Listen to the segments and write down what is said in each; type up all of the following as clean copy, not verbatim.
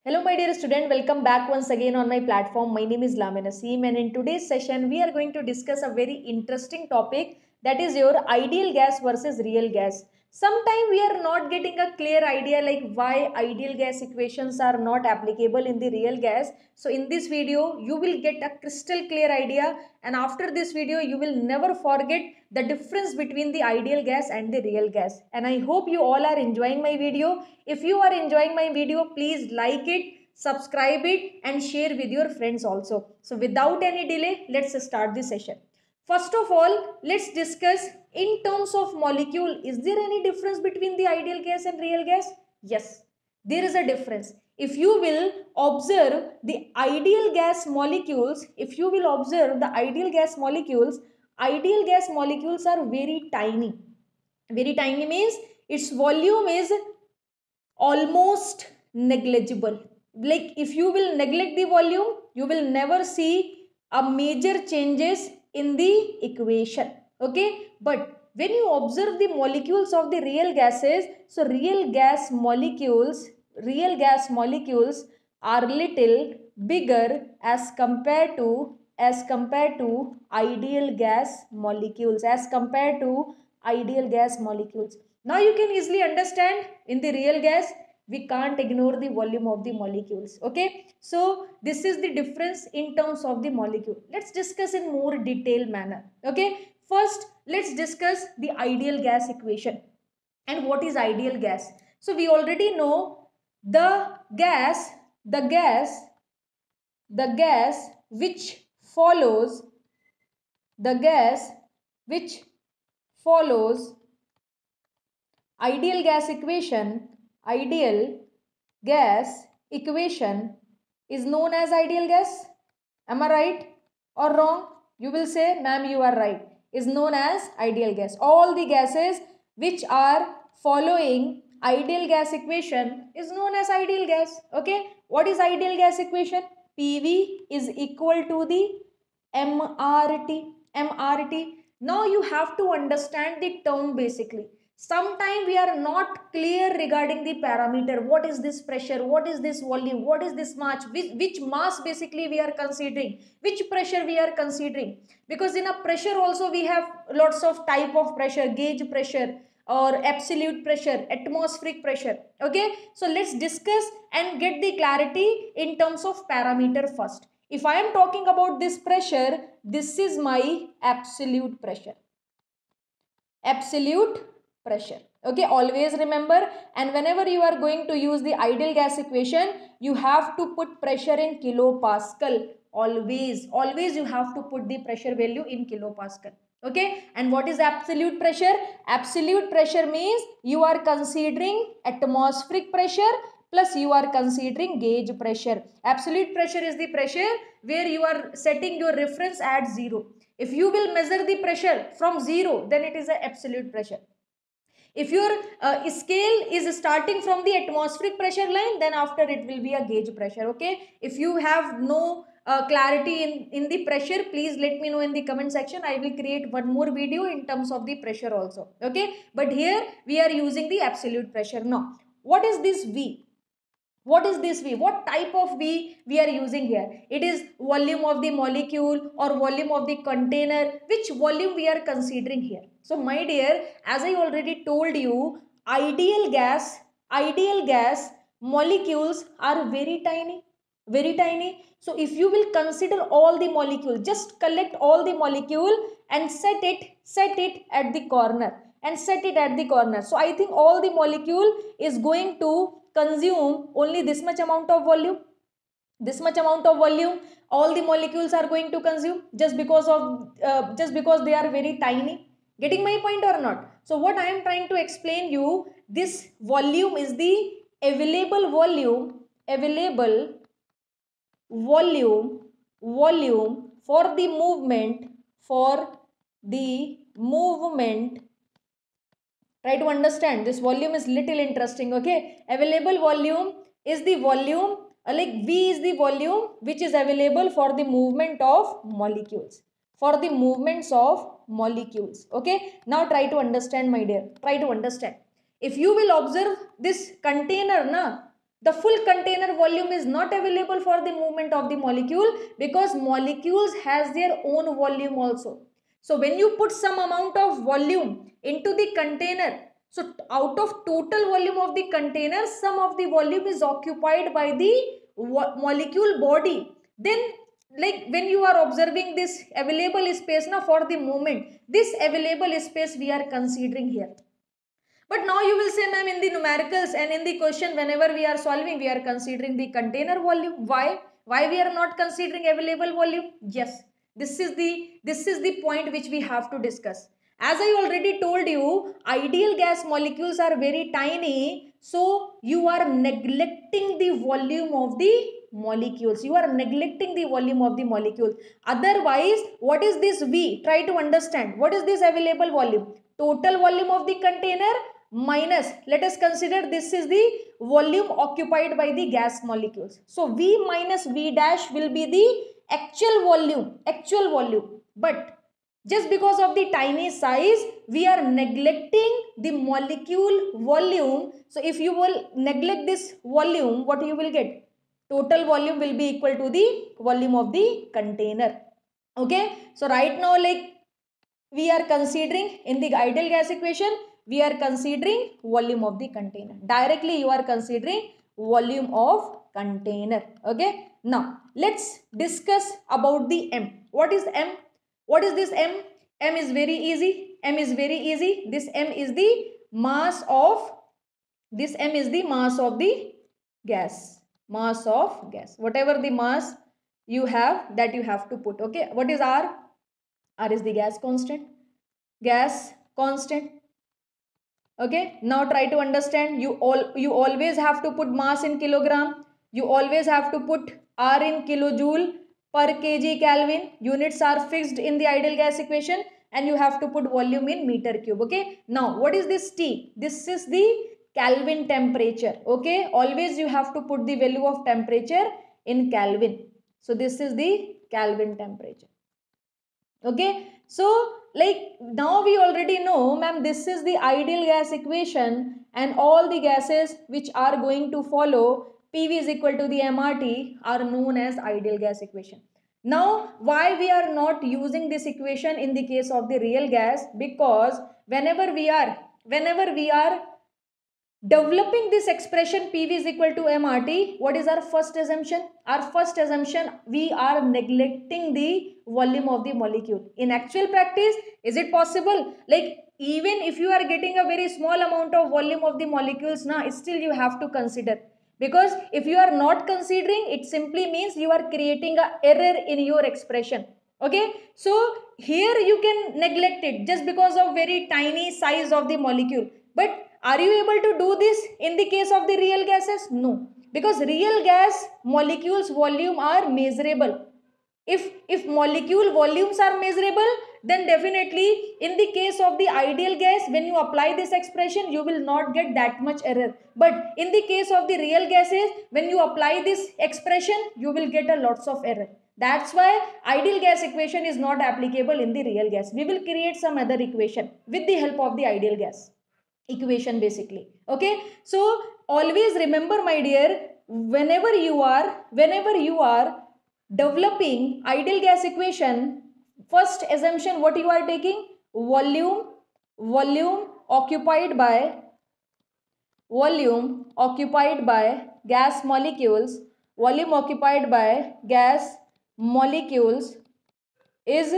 Hello my dear student, welcome back once again on my platform. My name is Lamin Asim and in today's session we are going to discuss a very interesting topic, that is your ideal gas versus real gas. Sometimes we are not getting a clear idea like why ideal gas equations are not applicable in the real gas. So in this video you will get a crystal clear idea, and after this video you will never forget the difference between the ideal gas and the real gas. And I hope you all are enjoying my video. If you are enjoying my video, please like it, subscribe it and share with your friends also. So without any delay, let's start the session. First of all, let's discuss in terms of molecule. Is there any difference between the ideal gas and real gas? Yes, there is a difference. If you will observe the ideal gas molecules, ideal gas molecules are very tiny. Very tiny means its volume is almost negligible. Like if you will neglect the volume, you will never see a major changes in the equation. Okay, but when you observe the molecules of the real gases, so real gas molecules are little bigger as compared to ideal gas molecules, now you can easily understand in the real gas we can't ignore the volume of the molecules. Okay, so this is the difference in terms of the molecule. Let's discuss in more detailed manner. Okay, first let's discuss the ideal gas equation. And what is ideal gas? So we already know the gas the gas the gas which follows the gas which follows ideal gas equation is known as ideal gas. Am I right or wrong? You will say, ma'am, you are right. Is known as ideal gas. All the gases which are following ideal gas equation is known as ideal gas. Okay, what is ideal gas equation? PV is equal to the MRT. Now you have to understand the term basically. Sometimes we are not clear regarding the parameter. What is this pressure? What is this volume? What is this mass? Which mass basically we are considering? Which pressure we are considering? Because in a pressure also we have lots of type of pressure, gauge pressure or absolute pressure, atmospheric pressure. Okay, so let's discuss and get the clarity in terms of parameter first. If I am talking about this pressure, this is my absolute pressure. Okay, always remember, and whenever you are going to use the ideal gas equation, you have to put pressure in kilopascal. Always you have to put the pressure value in kilopascal. Okay, and what is absolute pressure? Absolute pressure means you are considering atmospheric pressure plus you are considering gauge pressure. Absolute pressure is the pressure where you are setting your reference at 0. If you will measure the pressure from 0, then it is an absolute pressure. If your scale is starting from the atmospheric pressure line, then after it will be a gauge pressure. Okay, if you have no clarity in the pressure, please let me know in the comment section. I will create one more video in terms of the pressure also. Okay, but here we are using the absolute pressure. Now what is this V? What is this V? What type of V we are using here? It is volume of the molecule or volume of the container. Which volume we are considering here? So my dear, as I already told you, ideal gas molecules are very tiny. Very tiny. So if you will consider all the molecule, just collect all the molecule and set it at the corner. So I think all the molecule is going to consume only this much amount of volume. All the molecules are going to consume just because they are very tiny. Getting my point or not? So what I am trying to explain you, this volume is the available volume for the movement. Try to understand, this volume is little interesting. Okay, available volume is the volume, like V is the volume which is available for the movement of molecules, Okay, now try to understand my dear, if you will observe this container The full container volume is not available for the movement of the molecule, because molecules has their own volume also. So when you put some amount of volume into the container, so out of total volume of the container, some of the volume is occupied by the molecule body. Then, like when you are observing this available space now for the movement, this available space we are considering here. But now you will say, ma'am, in the numericals and in the question, whenever we are solving, we are considering the container volume. Why? Why we are not considering available volume? Yes, this is the point which we have to discuss. As I already told you, ideal gas molecules are very tiny, so you are neglecting the volume of the molecules. You are neglecting the volume of the molecules. Otherwise, what is this V? Try to understand. What is this available volume? Total volume of the container minus, let us consider this is the volume occupied by the gas molecules. So V minus V dash will be the actual volume. But just because of the tiny size, we are neglecting the molecule volume. So if you will neglect this volume, what you will get? Total volume will be equal to the volume of the container. Okay. So right now, like we are considering in the ideal gas equation, we are considering volume of the container. Directly you are considering volume of container. Okay. Now let's discuss about the M. What is M? What is this M? M is very easy. M is very easy. This M is the mass of the gas. Mass of gas. Whatever the mass you have, that you have to put. Okay. What is R? R is the gas constant. Gas constant. Okay. Now try to understand. You always have to put mass in kilogram. You always have to put R in kilojoule per kg Kelvin. Units are fixed in the ideal gas equation, and you have to put volume in meter cube. Okay. Now what is this T? This is the Kelvin temperature. Okay. Always you have to put the value of temperature in Kelvin. So this is the Kelvin temperature. Okay. So like now we already know, ma'am, this is the ideal gas equation, and all the gases which are going to follow PV is equal to the MRT are known as ideal gas equation. Now why we are not using this equation in the case of the real gas? Because whenever we are developing this expression PV is equal to MRT, what is our first assumption? Our first assumption, we are neglecting the volume of the molecule. In actual practice, is it possible? Like even if you are getting a very small amount of volume of the molecules, now still you have to consider. Because if you are not considering, it simply means you are creating an error in your expression. Okay, so here you can neglect it just because of very tiny size of the molecule. But are you able to do this in the case of the real gases? No, because real gas molecules volume are measurable. If molecule volumes are measurable, then definitely in the case of the ideal gas, when you apply this expression, you will not get that much error. But in the case of the real gases, when you apply this expression, you will get a lots of error. That's why ideal gas equation is not applicable in the real gas. We will create some other equation with the help of the ideal gas equation basically. Okay, so always remember, my dear, whenever you are developing ideal gas equation, first assumption what you are taking? Volume occupied by gas molecules. Volume occupied by gas molecules is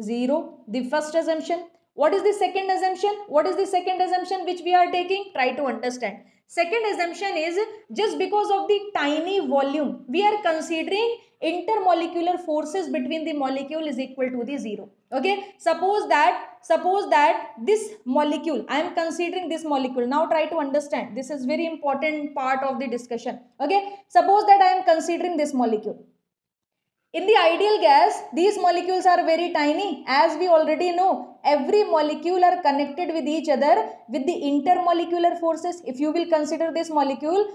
0. The first assumption. What is the second assumption? What is the second assumption which we are taking? Try to understand. Second assumption is, just because of the tiny volume, we are considering intermolecular forces between the molecule is equal to the 0. Okay, suppose that this molecule, I am considering this molecule. Now try to understand, this is very important part of the discussion. Okay, suppose that I am considering this molecule. In the ideal gas, these molecules are very tiny. As we already know, every molecule are connected with each other with the intermolecular forces. If you will consider this molecule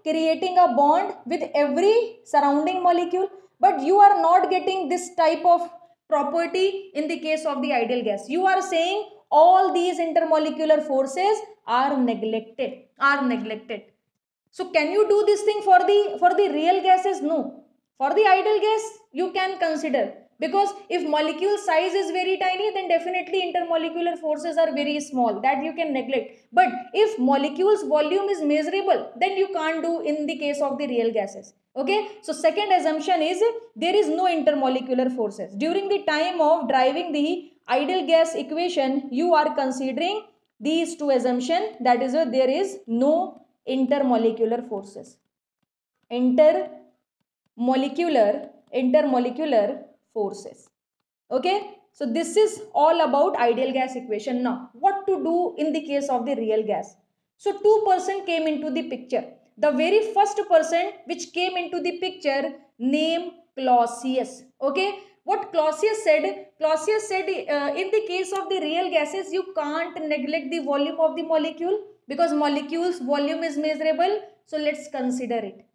creating a bond with every surrounding molecule. But you are not getting this type of property in the case of the ideal gas. You are saying all these intermolecular forces are neglected. So can you do this thing for the real gases? No. For the ideal gas, you can consider, because if molecule size is very tiny, then definitely intermolecular forces are very small, that you can neglect. But if molecule's volume is measurable, then you can't do in the case of the real gases. Okay, so second assumption is there is no intermolecular forces. During the time of driving the ideal gas equation, you are considering these two assumptions, that is there is no intermolecular forces. Intermolecular forces. Okay, so this is all about ideal gas equation. Now what to do in the case of the real gas? So two persons came into the picture. The very first person which came into the picture, name Clausius. Okay, what Clausius said? Clausius said in the case of the real gases, you can't neglect the volume of the molecule, because molecule's volume is measurable. So let's consider it.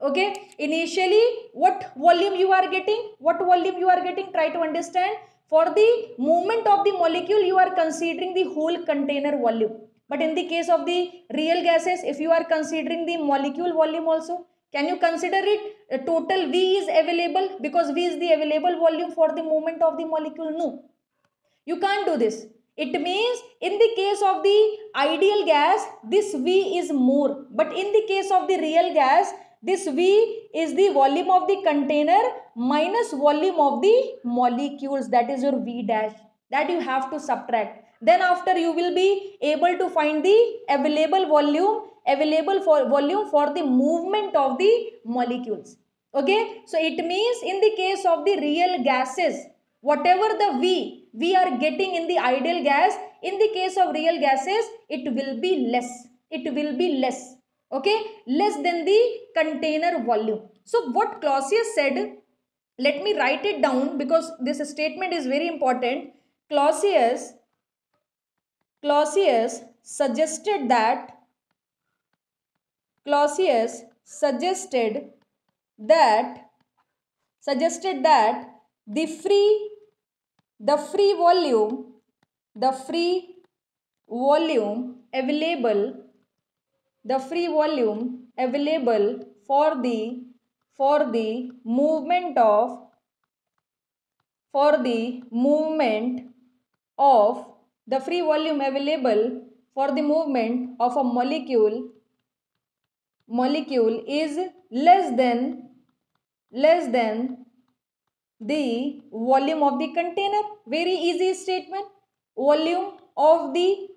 Okay, initially what volume you are getting, try to understand. For the movement of the molecule, you are considering the whole container volume. But in the case of the real gases, if you are considering the molecule volume also, can you consider it? Total V is available, because V is the available volume for the movement of the molecule. No, you can't do this. It means in the case of the ideal gas, this V is more. But in the case of the real gas, this V is the volume of the container minus volume of the molecules. That is your V dash. That you have to subtract. Then after you will be able to find the available volume for the movement of the molecules. Okay. So it means in the case of the real gases, whatever the we are getting in the ideal gas, in the case of real gases, it will be less. Okay, less than the container volume. So what Clausius said, let me write it down because this statement is very important. Clausius suggested that the free volume available for the movement of the free volume available for the movement of a molecule is less than the volume of the container. Very easy statement. Volume of the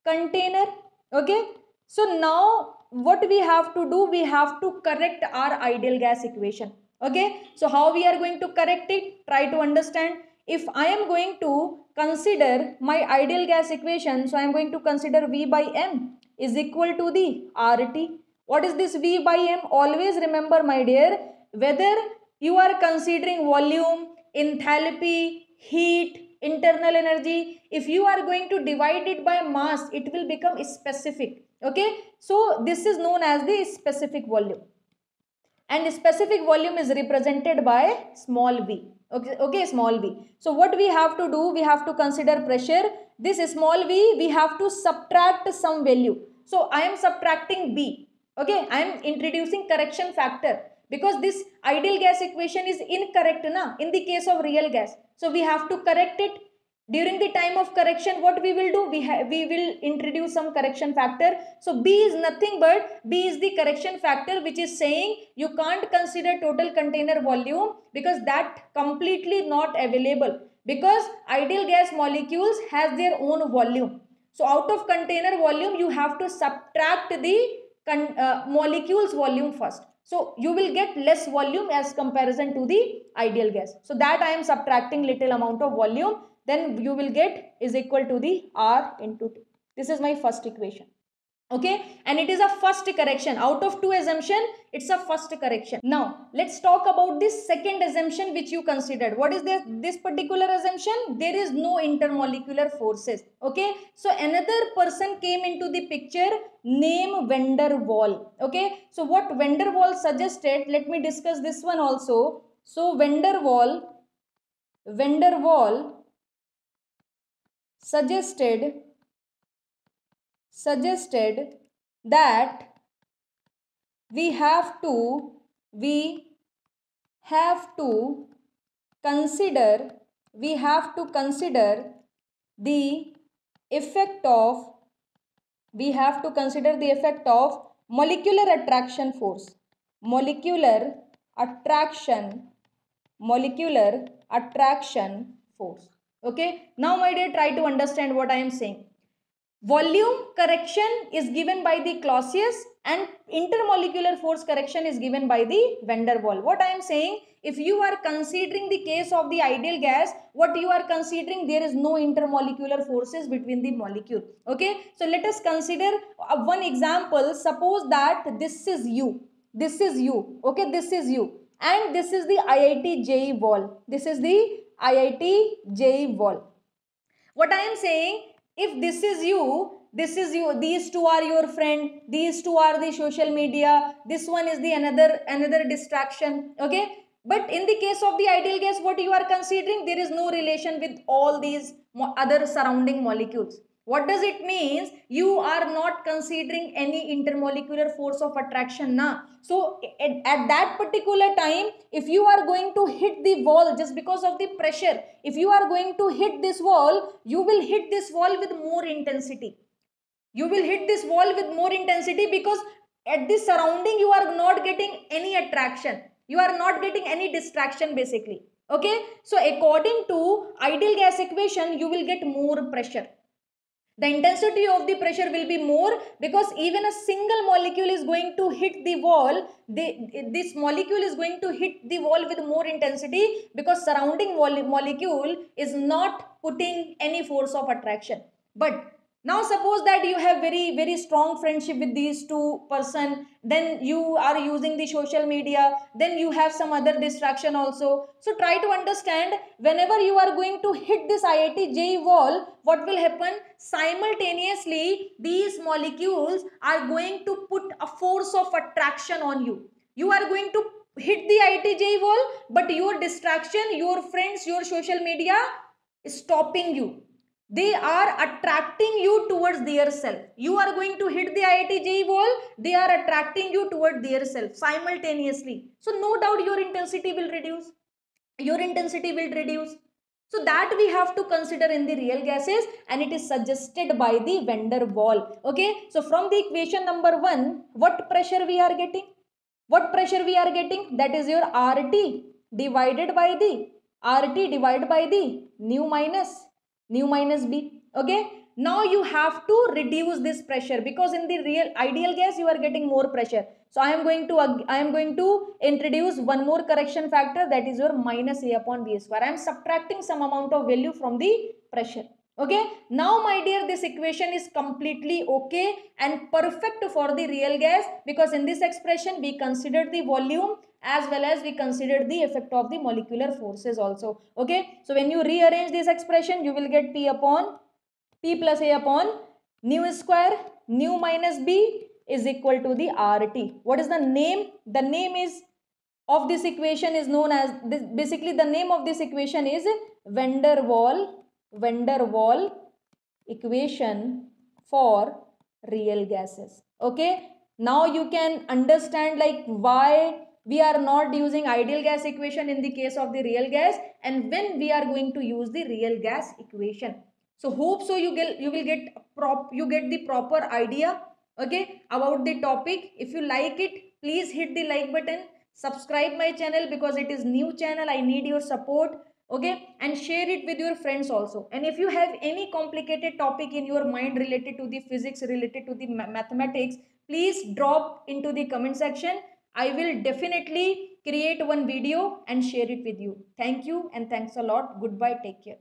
container. Okay, so now what we have to do, we have to correct our ideal gas equation. Okay, so how we are going to correct it? Try to understand. If I am going to consider my ideal gas equation, so I am going to consider V by M is equal to the RT. What is this V by M? Always remember, my dear, whether you are considering volume, enthalpy, heat, internal energy, if you are going to divide it by mass, it will become specific. Okay, so this is known as the specific volume, and specific volume is represented by small v. Okay, small v. So what we have to do, we have to consider pressure. This small v, we have to subtract some value. So I am subtracting b. Okay, I am introducing correction factor, because this ideal gas equation is incorrect in the case of real gas. So we have to correct it. During the time of correction, what we will do, we will introduce some correction factor. So b is nothing but, b is the correction factor which is saying you can't consider total container volume, because that completely not available, because ideal gas molecules has their own volume. So out of container volume, you have to subtract the molecules volume first. So you will get less volume as comparison to the ideal gas. So that I am subtracting little amount of volume, then you will get is equal to the R into T. This is my first equation. Okay, and it is a first correction. Out of two assumption, it's a first correction. Now let's talk about this second assumption which you considered. What is this particular assumption? There is no intermolecular forces. Okay, so another person came into the picture, name van der Waal. Okay, so what van der Waal suggested, let me discuss this one also. So van der Waal suggested suggested that we have to consider the effect of molecular attraction force. Molecular attraction force. Okay, now my dear, try to understand what I am saying. Volume correction is given by the Clausius and intermolecular force correction is given by the van der Waal. What I am saying, if you are considering the case of the ideal gas, what you are considering, there is no intermolecular forces between the molecule. Okay, so let us consider one example. Suppose that this is you, okay, this is you, and this is the IIT JEE wall. This is the IIT JEE wall. What I am saying, if this is you, these two are your friend, these two are the social media, this one is the another distraction. Okay, but in the case of the ideal gas, what you are considering, there is no relation with all these other surrounding molecules. What does it means? You are not considering any intermolecular force of attraction now. So at that particular time, if you are going to hit the wall just because of the pressure, if you are going to hit this wall, you will hit this wall with more intensity. You will hit this wall with more intensity because at the surrounding you are not getting any attraction. You are not getting any distraction basically. Okay. So according to ideal gas equation, you will get more pressure. The intensity of the pressure will be more because even a single molecule is going to hit the wall. This molecule is going to hit the wall with more intensity because surrounding molecule is not putting any force of attraction. But now suppose that you have very strong friendship with these two person, then you are using the social media, then you have some other distraction also. So try to understand, whenever you are going to hit this IIT JEE wall, what will happen? Simultaneously these molecules are going to put a force of attraction on you. You are going to hit the IIT JEE wall, but your distraction, your friends, your social media is stopping you. They are attracting you towards their self. You are going to hit the IIT JEE wall, they are attracting you toward their self simultaneously. So no doubt your intensity will reduce. So that we have to consider in the real gases, and it is suggested by the van der Waal. Okay, so from the equation number 1, what pressure we are getting? That is your RT divided by the nu minus B. Okay, now you have to reduce this pressure because in the real ideal gas you are getting more pressure. So I am going to introduce one more correction factor, that is your minus A upon V square. I am subtracting some amount of value from the pressure. Okay, now my dear, this equation is completely okay and perfect for the real gas because in this expression we considered the volume as well as we considered the effect of the molecular forces also. Okay, so when you rearrange this expression, you will get P plus A upon nu square, nu minus B is equal to the RT. What is the name? The name is of this equation is known as this. Basically the name of this equation is van der Waal equation for real gases. Okay, now you can understand like why we are not using ideal gas equation in the case of the real gas and when we are going to use the real gas equation. So hope so you get the proper idea, okay, about the topic. If you like it, please hit the like button, subscribe my channel because it is new channel, I need your support. Okay, and share it with your friends also. And if you have any complicated topic in your mind related to the physics, related to the mathematics, please drop into the comment section. I will definitely create one video and share it with you. Thank you and thanks a lot. Goodbye, take care.